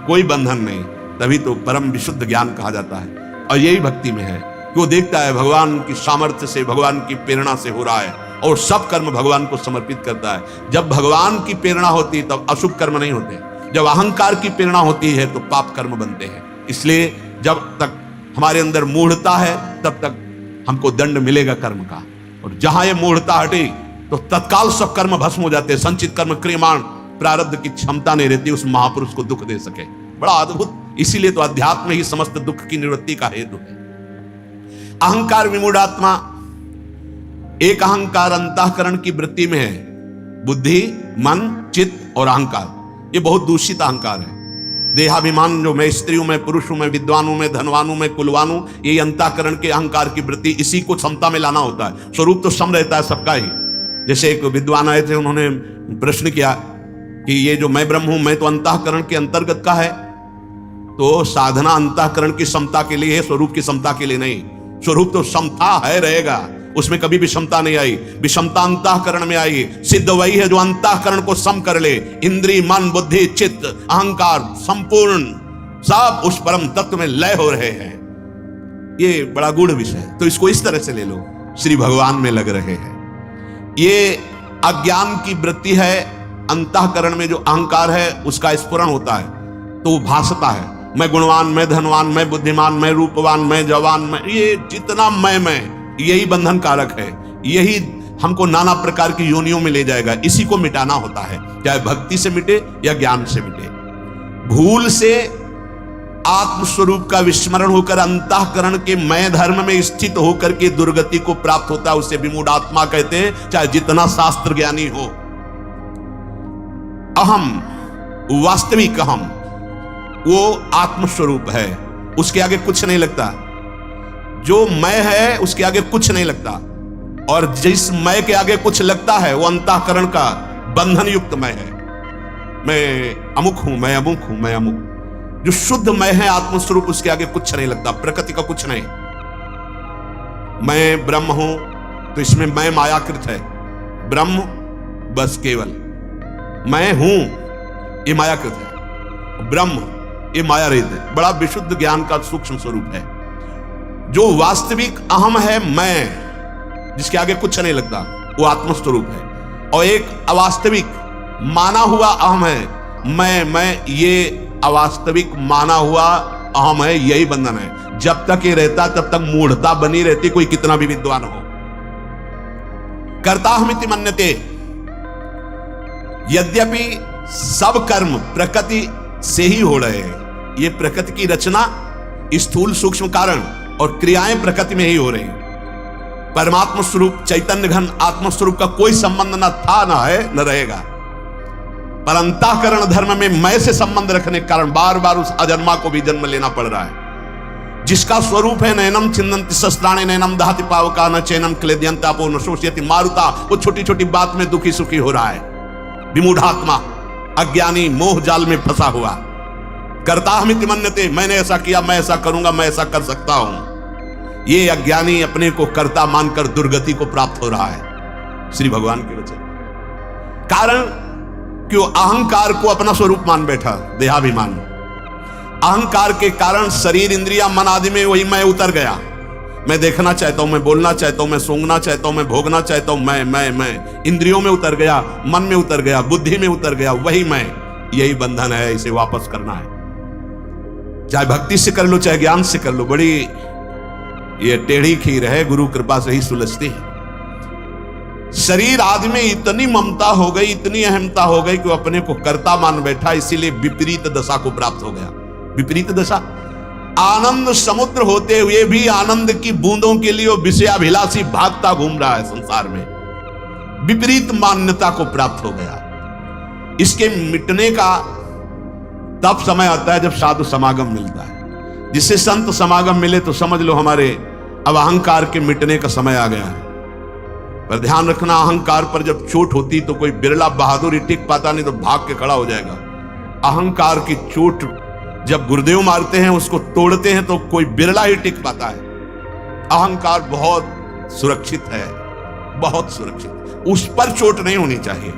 कोई बंधन नहीं। तभी तो परम विशुद्ध ज्ञान कहा जाता है। और यही भक्ति में है कि वो देखता है भगवान की सामर्थ्य से, भगवान की प्रेरणा से हो रहा है और सब कर्म भगवान को समर्पित करता है। जब भगवान की प्रेरणा होती है तब अशुभ कर्म नहीं होते, जब अहंकार की प्रेरणा होती है तो पाप कर्म बनते हैं। इसलिए जब तक हमारे अंदर मूढ़ता है तब तक हमको दंड मिलेगा कर्म का, और जहां ये मूढ़ता हटी तो तत्काल सब कर्म भस्म हो जाते हैं। संचित कर्म क्रियमाण प्रारब्ध की क्षमता नहीं रहती उस महापुरुष को दुख दे सके। बड़ा अद्भुत, इसीलिए तो अध्यात्म ही समस्त दुख की निवृत्ति का हेतु है। अहंकार विमूढ़ात्मा एक अहंकार अंतःकरण की वृत्ति में है, बुद्धि, मन, चित्त और अहंकार। ये बहुत दूषित अहंकार है। देहाभिमान, जो मैं स्त्री हूं, मैं पुरुष हूं, मैं विद्वान हूं, मैं धनवान हूं, मैं कुलवान हूं, ये अंतःकरण के अहंकार की वृत्ति, इसी को समता में लाना होता है। स्वरूप तो सम रहता है सबका ही। जैसे एक विद्वान आए थे, उन्होंने प्रश्न किया कि ये जो मैं ब्रह्म हूं, मैं तो अंतःकरण के अंतर्गत का है, तो साधना अंतःकरण की समता के लिए है, स्वरूप की समता के लिए नहीं। स्वरूप तो समता है, रहेगा, उसमें कभी विषमता नहीं आई। विषमता अंतःकरण में आई। सिद्ध वही है जो अंतःकरण को सम कर ले। इंद्रिय, मन, बुद्धि, चित्त, अहंकार संपूर्ण सब उस परम तत्व में लय हो रहे हैं। ये बड़ा गूढ़ विषय है, तो इसको इस तरह से ले लो, श्री भगवान में लग रहे हैं। ये अज्ञान की वृत्ति है। अंतःकरण में जो अहंकार है उसका स्फुरण होता है तो वो भासता है, मैं गुणवान, मैं धनवान, मैं बुद्धिमान, मैं रूपवान, मैं जवान, मैं, ये जितना मैं यही बंधन कारक है। यही हमको नाना प्रकार की योनियों में ले जाएगा। इसी को मिटाना होता है, चाहे भक्ति से मिटे या ज्ञान से मिटे। भूल से आत्मस्वरूप का विस्मरण होकर अंतःकरण के मैं धर्म में स्थित होकर के दुर्गति को प्राप्त होता है, उसे विमूढ़ आत्मा कहते हैं, चाहे जितना शास्त्र ज्ञानी हो। अहम, वास्तविक अहम, वो आत्मस्वरूप है, उसके आगे कुछ नहीं लगता। जो मैं है उसके आगे कुछ नहीं लगता, और जिस मैं के आगे कुछ लगता है वो अंतःकरण का बंधन युक्त मैं है। मैं अमुक हूं, मैं अमुक हूं, मैं अमुक। जो शुद्ध मैं है आत्मस्वरूप, उसके आगे कुछ नहीं लगता, प्रकृति का कुछ नहीं। मैं ब्रह्म हूं तो इसमें मैं मायाकृत है, ब्रह्म बस केवल मैं हूं ये मायाकृत है, ब्रह्म ये माया रहित है। बड़ा विशुद्ध ज्ञान का सूक्ष्म स्वरूप है। जो वास्तविक अहम है मैं, जिसके आगे कुछ नहीं लगता, वो आत्मस्वरूप है। और एक अवास्तविक माना हुआ अहम है, मैं ये अवास्तविक माना हुआ अहम है, यही बंधन है। जब तक ये रहता तब तक मूढ़ता बनी रहती, कोई कितना भी विद्वान हो। कर्ताहमिति मन्यते, यद्यपि सब कर्म प्रकृति से ही हो रहे हैं। ये प्रकृति की रचना, स्थूल सूक्ष्म कारण और क्रियाएं प्रकृति में ही हो रही हैं। परमात्मा स्वरूप चैतन्य घन आत्मस्वरूप का कोई संबंध न था, न है, न रहेगा। पर अंतःकरण धर्म में मैं से संबंध रखने के कारण बार बार उस अजन्मा को भी जन्म लेना पड़ रहा है। जिसका स्वरूप है नैनम छिन्दन्ति शस्त्राणि नैनम दहति पावका न चैनम क्लेद्यन्ति आपो न शोष्यति मारुता, वो छोटी छोटी बात में दुखी सुखी हो रहा है। विमूढ़ात्मा, अज्ञानी, मोह जाल में फंसा हुआ। कर्ताहमिति मन्यते, मैंने ऐसा किया, मैं ऐसा करूंगा, मैं ऐसा कर सकता हूं। ये अज्ञानी अपने को कर्ता मानकर दुर्गति को प्राप्त हो रहा है। श्री भगवान के वचन कारण क्यों अहंकार को अपना स्वरूप मान बैठा, देहाभिमान। अहंकार के कारण शरीर, इंद्रिया, मन आदि में वही मैं उतर गया। मैं देखना चाहता हूं, मैं बोलना चाहता हूं, मैं सूंघना चाहता हूं, मैं भोगना चाहता हूं, मैं इंद्रियों में उतर गया, मन में उतर गया, बुद्धि में उतर गया, वही मैं। यही बंधन है, इसे वापस करना है। चाहे भक्ति से कर लो, चाहे ज्ञान से कर लो। बड़ी ये टेढ़ी खीर है, गुरु कृपा से ही सुलझती है। शरीर आदि में इतनी ममता हो गई, इतनी अहमता हो गई कि वो अपने को कर्ता मान बैठा, इसीलिए विपरीत दशा को प्राप्त हो गया। विपरीत दशा, आनंद समुद्र होते हुए भी आनंद की बूंदों के लिए वो विषयाभिलाषी भागता घूम रहा है संसार में। विपरीत मान्यता को प्राप्त हो गया। इसके मिटने का तब समय आता है जब साधु समागम मिलता है। जिससे संत समागम मिले तो समझ लो हमारे अब अहंकार के मिटने का समय आ गया है। पर ध्यान रखना, अहंकार पर जब चोट होती तो कोई बिरला बहादुर ही टिक पाता, नहीं तो भाग के खड़ा हो जाएगा। अहंकार की चोट जब गुरुदेव मारते हैं, उसको तोड़ते हैं, तो कोई बिरला ही टिक पाता है। अहंकार बहुत सुरक्षित है, बहुत सुरक्षित। उस पर चोट नहीं होनी चाहिए,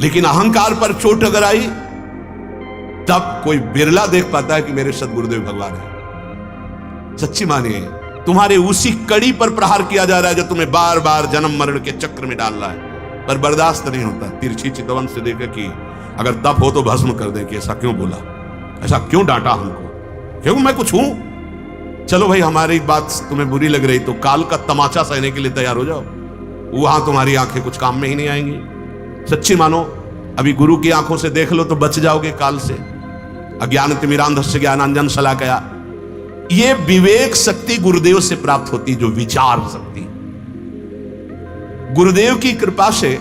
लेकिन अहंकार पर चोट अगर आई तब कोई बिरला देख पाता है कि मेरे सदगुरुदेव भगवान है। सच्ची मानिए, तुम्हारे उसी कड़ी पर प्रहार किया जा रहा है जो तुम्हें बार बार जन्म मरण के चक्र में डाल रहा है, पर बर्दाश्त नहीं होता। तिरछी चितवन से देखे कि अगर तप हो तो भस्म कर दे कि ऐसा क्यों बोला, ऐसा क्यों डांटा हमको, क्यों मैं कुछ हूं। चलो भाई, हमारी बात तुम्हें बुरी लग रही तो काल का तमाचा सहने के लिए तैयार हो जाओ, वहां तुम्हारी आंखें कुछ काम में ही नहीं आएंगी। सच्ची मानो, अभी गुरु की आंखों से देख लो तो बच जाओगे काल से। अज्ञान तिमिरांधस्य ज्ञानांजन शलाकया, ये विवेक शक्ति गुरुदेव से प्राप्त होती, जो विचार शक्ति। गुरुदेव की कृपा से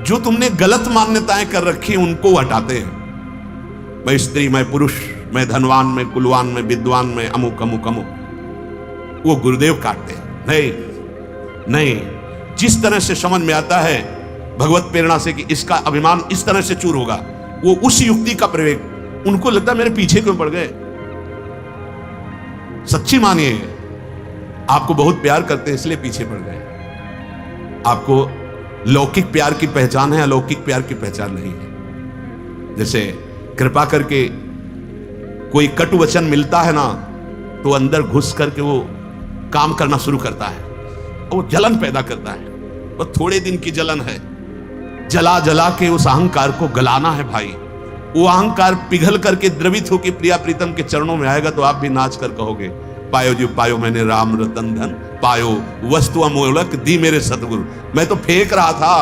जो तुमने गलत मान्यताएं कर रखी उनको हटाते हैं। मैं स्त्री, मैं पुरुष, मैं धनवान, मैं कुलवान, मैं विद्वान, मैं अमुक अमुक अमुक, वो गुरुदेव काटते हैं। नहीं, जिस तरह से समझ में आता है भगवत प्रेरणा से कि इसका अभिमान इस तरह से चूर होगा, वो उस युक्ति का प्रयोग, उनको लगता है मेरे पीछे क्यों पड़ गए। सच्ची मानिए, आपको बहुत प्यार करते हैं इसलिए पीछे पड़ गए। आपको लौकिक प्यार की पहचान है, अलौकिक प्यार की पहचान नहीं है। जैसे कृपा करके कोई कटु वचन मिलता है ना, तो अंदर घुस करके वो काम करना शुरू करता है, वो जलन पैदा करता है। वो थोड़े दिन की जलन है, जला जला के उस अहंकार को गलाना है भाई। वो अहंकार पिघल करके द्रवित होकर प्रिया प्रीतम के चरणों में आएगा तो आप भी नाच कर कहोगे, पायो जी पायो मैंने राम रतन धन, पायो वस्तु अमोलक दी मेरे सतगुरु। मैं तो फेंक रहा था,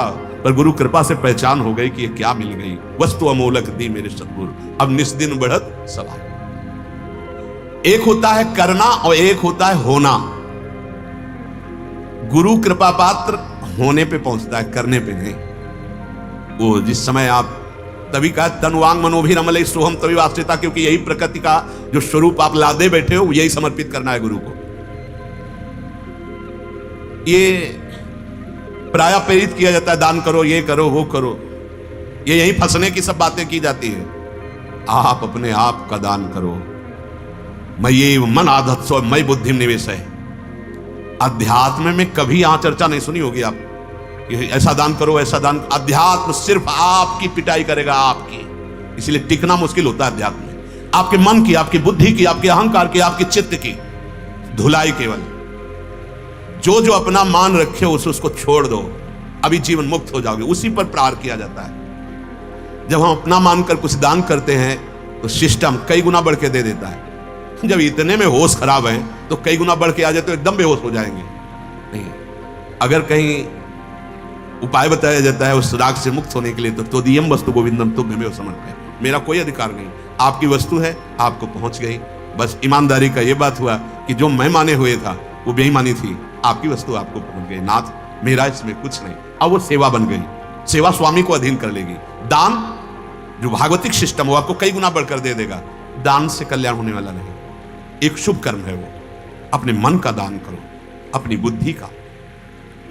पर गुरु कृपा से पहचान हो गई कि ये क्या मिल गई, वस्तु अमोलक दी मेरे सतगुरु। अब निस्दिन बढ़त सवाल। एक होता है करना और एक होता है होना। गुरु कृपा पात्र होने पे पहुंचता है, करने पे नहीं। वो जिस समय आप, तभी कहा तनुवांग मनोभिरमले सोहम तभी वास्तिता, क्योंकि यही प्रकृति का जो स्वरूप आप लादे बैठे हो, यही समर्पित करना है गुरु को। ये प्राय प्रेरित किया जाता है, दान करो, ये करो, वो करो, ये यही फंसने की सब बातें की जाती है। आप अपने आप का दान करो। मैं ये मन आदत सो मई बुद्धि निवेश है। अध्यात्म में कभी यहां चर्चा नहीं सुनी होगी आप, ऐसा दान करो, ऐसा दान। अध्यात्म सिर्फ आपकी पिटाई करेगा, आपकी। इसलिए टिकना मुश्किल होता है अध्यात्म में। आपके मन की, आपकी बुद्धि की, आपके अहंकार की, आपके चित्त की धुलाई केवल। जो जो अपना मान रखे हो उसको छोड़ दो, अभी जीवन मुक्त हो जाओगे। उसी पर प्रहार किया जाता है। जब हम अपना मानकर कुछ दान करते हैं तो सिस्टम कई गुना बढ़ के दे देता है। जब इतने में होश खराब है तो कई गुना बढ़ के आ जाए तो एकदम बेहोश हो जाएंगे। नहीं, अगर कहीं उपाय बताया जाता है उस राग से मुक्त होने के लिए, तो तोदियम वस्तु गोविंदम तुभ्यमेव समर्पयामि, मेरा कोई अधिकार नहीं, आपकी वस्तु है, आपको पहुंच गई। बस ईमानदारी का ये बात हुआ कि जो मैं माने हुए था वो बेईमानी थी, आपकी वस्तु आपको पहुंच गई। नाथ मेरा इसमें कुछ नहीं। अब वो सेवा बन गई, सेवा स्वामी को अधीन कर लेगी। दान जो भागवतिक सिस्टम हो आपको कई गुना बढ़कर दे देगा। दान से कल्याण होने वाला नहीं, एक शुभ कर्म है वो। अपने मन का दान करो, अपनी बुद्धि का।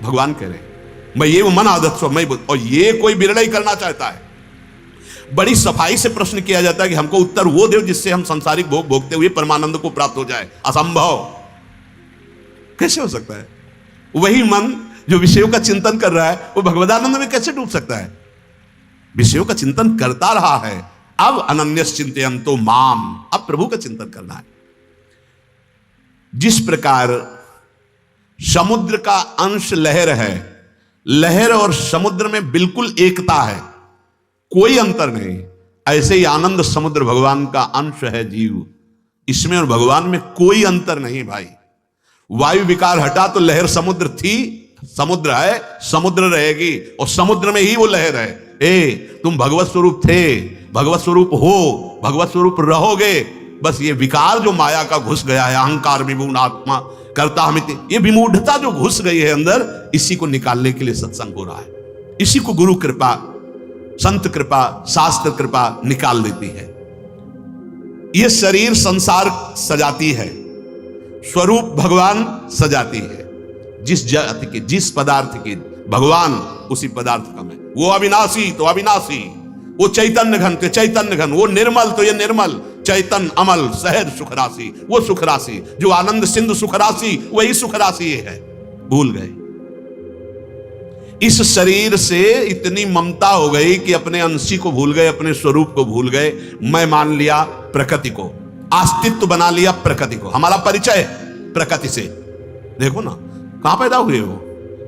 भगवान कह रहे हैं मैं ये वो मन आदत सो मैं बुद्ध, और ये कोई बिरड़ा ही करना चाहता है। बड़ी सफाई से प्रश्न किया जाता है कि हमको उत्तर वो दो जिससे हम सांसारिक भोग भोगते हुए परमानंद को प्राप्त हो जाए। असंभव, कैसे हो सकता है? वही मन जो विषयों का चिंतन कर रहा है वो भगवदानंद में कैसे डूब सकता है? विषयों का चिंतन करता रहा है, अब अनन्यस चिंतयन्तो माम, अब प्रभु का चिंतन करना है। जिस प्रकार समुद्र का अंश लहर है, लहर और समुद्र में बिल्कुल एकता है, कोई अंतर नहीं, ऐसे ही आनंद समुद्र भगवान का अंश है जीव। इसमें और भगवान में कोई अंतर नहीं भाई। वायु विकार हटा तो लहर समुद्र थी, समुद्र है, समुद्र रहेगी, और समुद्र में ही वो लहर है। तुम भगवत स्वरूप थे, भगवत स्वरूप हो, भगवत स्वरूप रहोगे। बस ये विकार जो माया का घुस गया है, अहंकार विमूढ़ आत्मा करता हमित, ये विमूढ़ता जो घुस गई है अंदर, इसी को निकालने के लिए सत्संग हो रहा है। इसी को गुरु कृपा, संत कृपा, शास्त्र कृपा निकाल देती है। ये शरीर संसार सजाती है, स्वरूप भगवान सजाती है। जिस जाति के, जिस पदार्थ के भगवान, उसी पदार्थ का मैं। वो अविनाशी तो अविनाशी, वो चैतन्य घन तो चैतन्य घन, वो निर्मल तो ये निर्मल, चैतन्य अमल सहज सुख राशि, वो सुख राशि जो आनंद सिंधु सुख राशि, वही सुख राशि है। भूल गए, इस शरीर से इतनी ममता हो गई कि अपने अंशी को भूल गए, अपने स्वरूप को भूल गए। मैं मान लिया प्रकृति को, अस्तित्व बना लिया प्रकृति को। हमारा परिचय प्रकृति से। देखो ना, कहां पैदा हुए हो,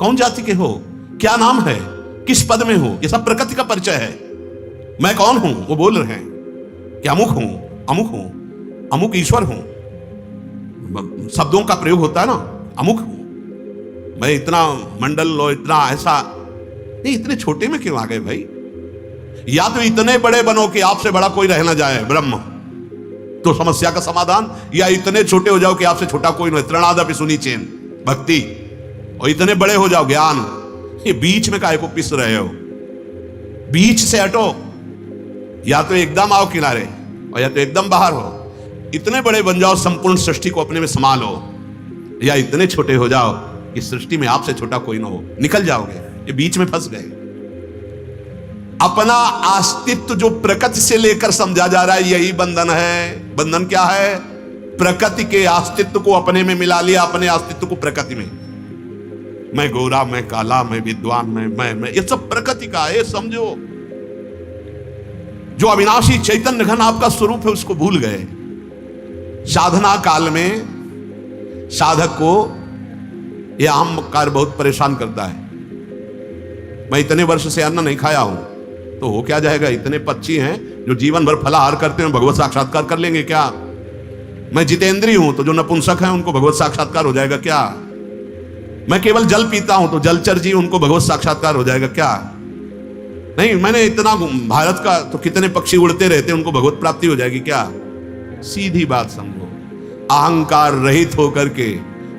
कौन जाति के हो, क्या नाम है, किस पद में हो, ये सब प्रकृति का परिचय है। मैं कौन हूं, वो बोल रहे हैं कि अमुक हूं, अमुक हूं, अमुक ईश्वर हूं। शब्दों का प्रयोग होता है ना, अमुक हूं मैं, इतना मंडल और इतना ऐसा नहीं। इतने छोटे में क्यों आ गए भाई? या तो इतने बड़े बनो कि आपसे बड़ा कोई रह ना जाए, ब्रह्म तो समस्या का समाधान, या इतने छोटे हो जाओ कि आपसे छोटा कोई न, त्रणादपि सुनी चेन भक्ति, और इतने बड़े हो जाओ ज्ञान। ये बीच में काहे को पिस रहे हो? बीच से हटो, या तो एकदम आओ किनारे और या तो एकदम बाहर हो। इतने बड़े बन जाओ, संपूर्ण सृष्टि को अपने में संभालो, या इतने छोटे हो जाओ कि सृष्टि में आपसे छोटा कोई ना हो, निकल जाओगे। ये बीच में फंस गए। अपना अस्तित्व जो प्रकृति से लेकर समझा जा रहा है, यही बंधन है। बंधन क्या है? प्रकृति के अस्तित्व को अपने में मिला लिया, अपने अस्तित्व को प्रकृति में। मैं गोरा, मैं काला, मैं विद्वान, मैं ये सब प्रकृति का है, समझो। जो अविनाशी चैतन्य घन आपका स्वरूप है, उसको भूल गए। साधना काल में साधक को यह अहम कार्य बहुत परेशान करता है। मैं इतने वर्ष से अन्न नहीं खाया हूं, तो हो क्या जाएगा? इतने पक्षी हैं जो जीवन भर फलाहार करते हैं, भगवत साक्षात्कार कर लेंगे क्या? मैं जितेंद्रिय हूं, तो जो नपुंसक हैं उनको भगवत साक्षात्कार हो जाएगा क्या? मैं केवल जल पीता हूं, तो जलचर जी उनको भगवत साक्षात्कार हो जाएगा क्या? नहीं, मैंने इतना भारत का, तो कितने पक्षी उड़ते रहते हैं, उनको भगवत प्राप्ति हो जाएगी क्या? सीधी बात समझो। अहंकार रहित होकर के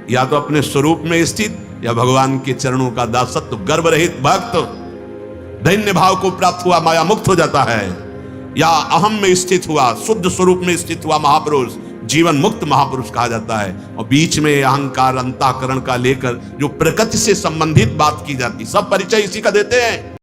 या तो अपने स्वरूप में स्थित, या भगवान के चरणों का दासत्व, गर्व रहित भक्त दैन्य भाव को प्राप्त हुआ, माया मुक्त हो जाता है। या अहम में स्थित हुआ, शुद्ध स्वरूप में स्थित हुआ महापुरुष, जीवन मुक्त महापुरुष कहा जाता है। और बीच में अहंकार अंतःकरण का लेकर जो प्रकृति से संबंधित बात की जाती, सब परिचय इसी का देते हैं।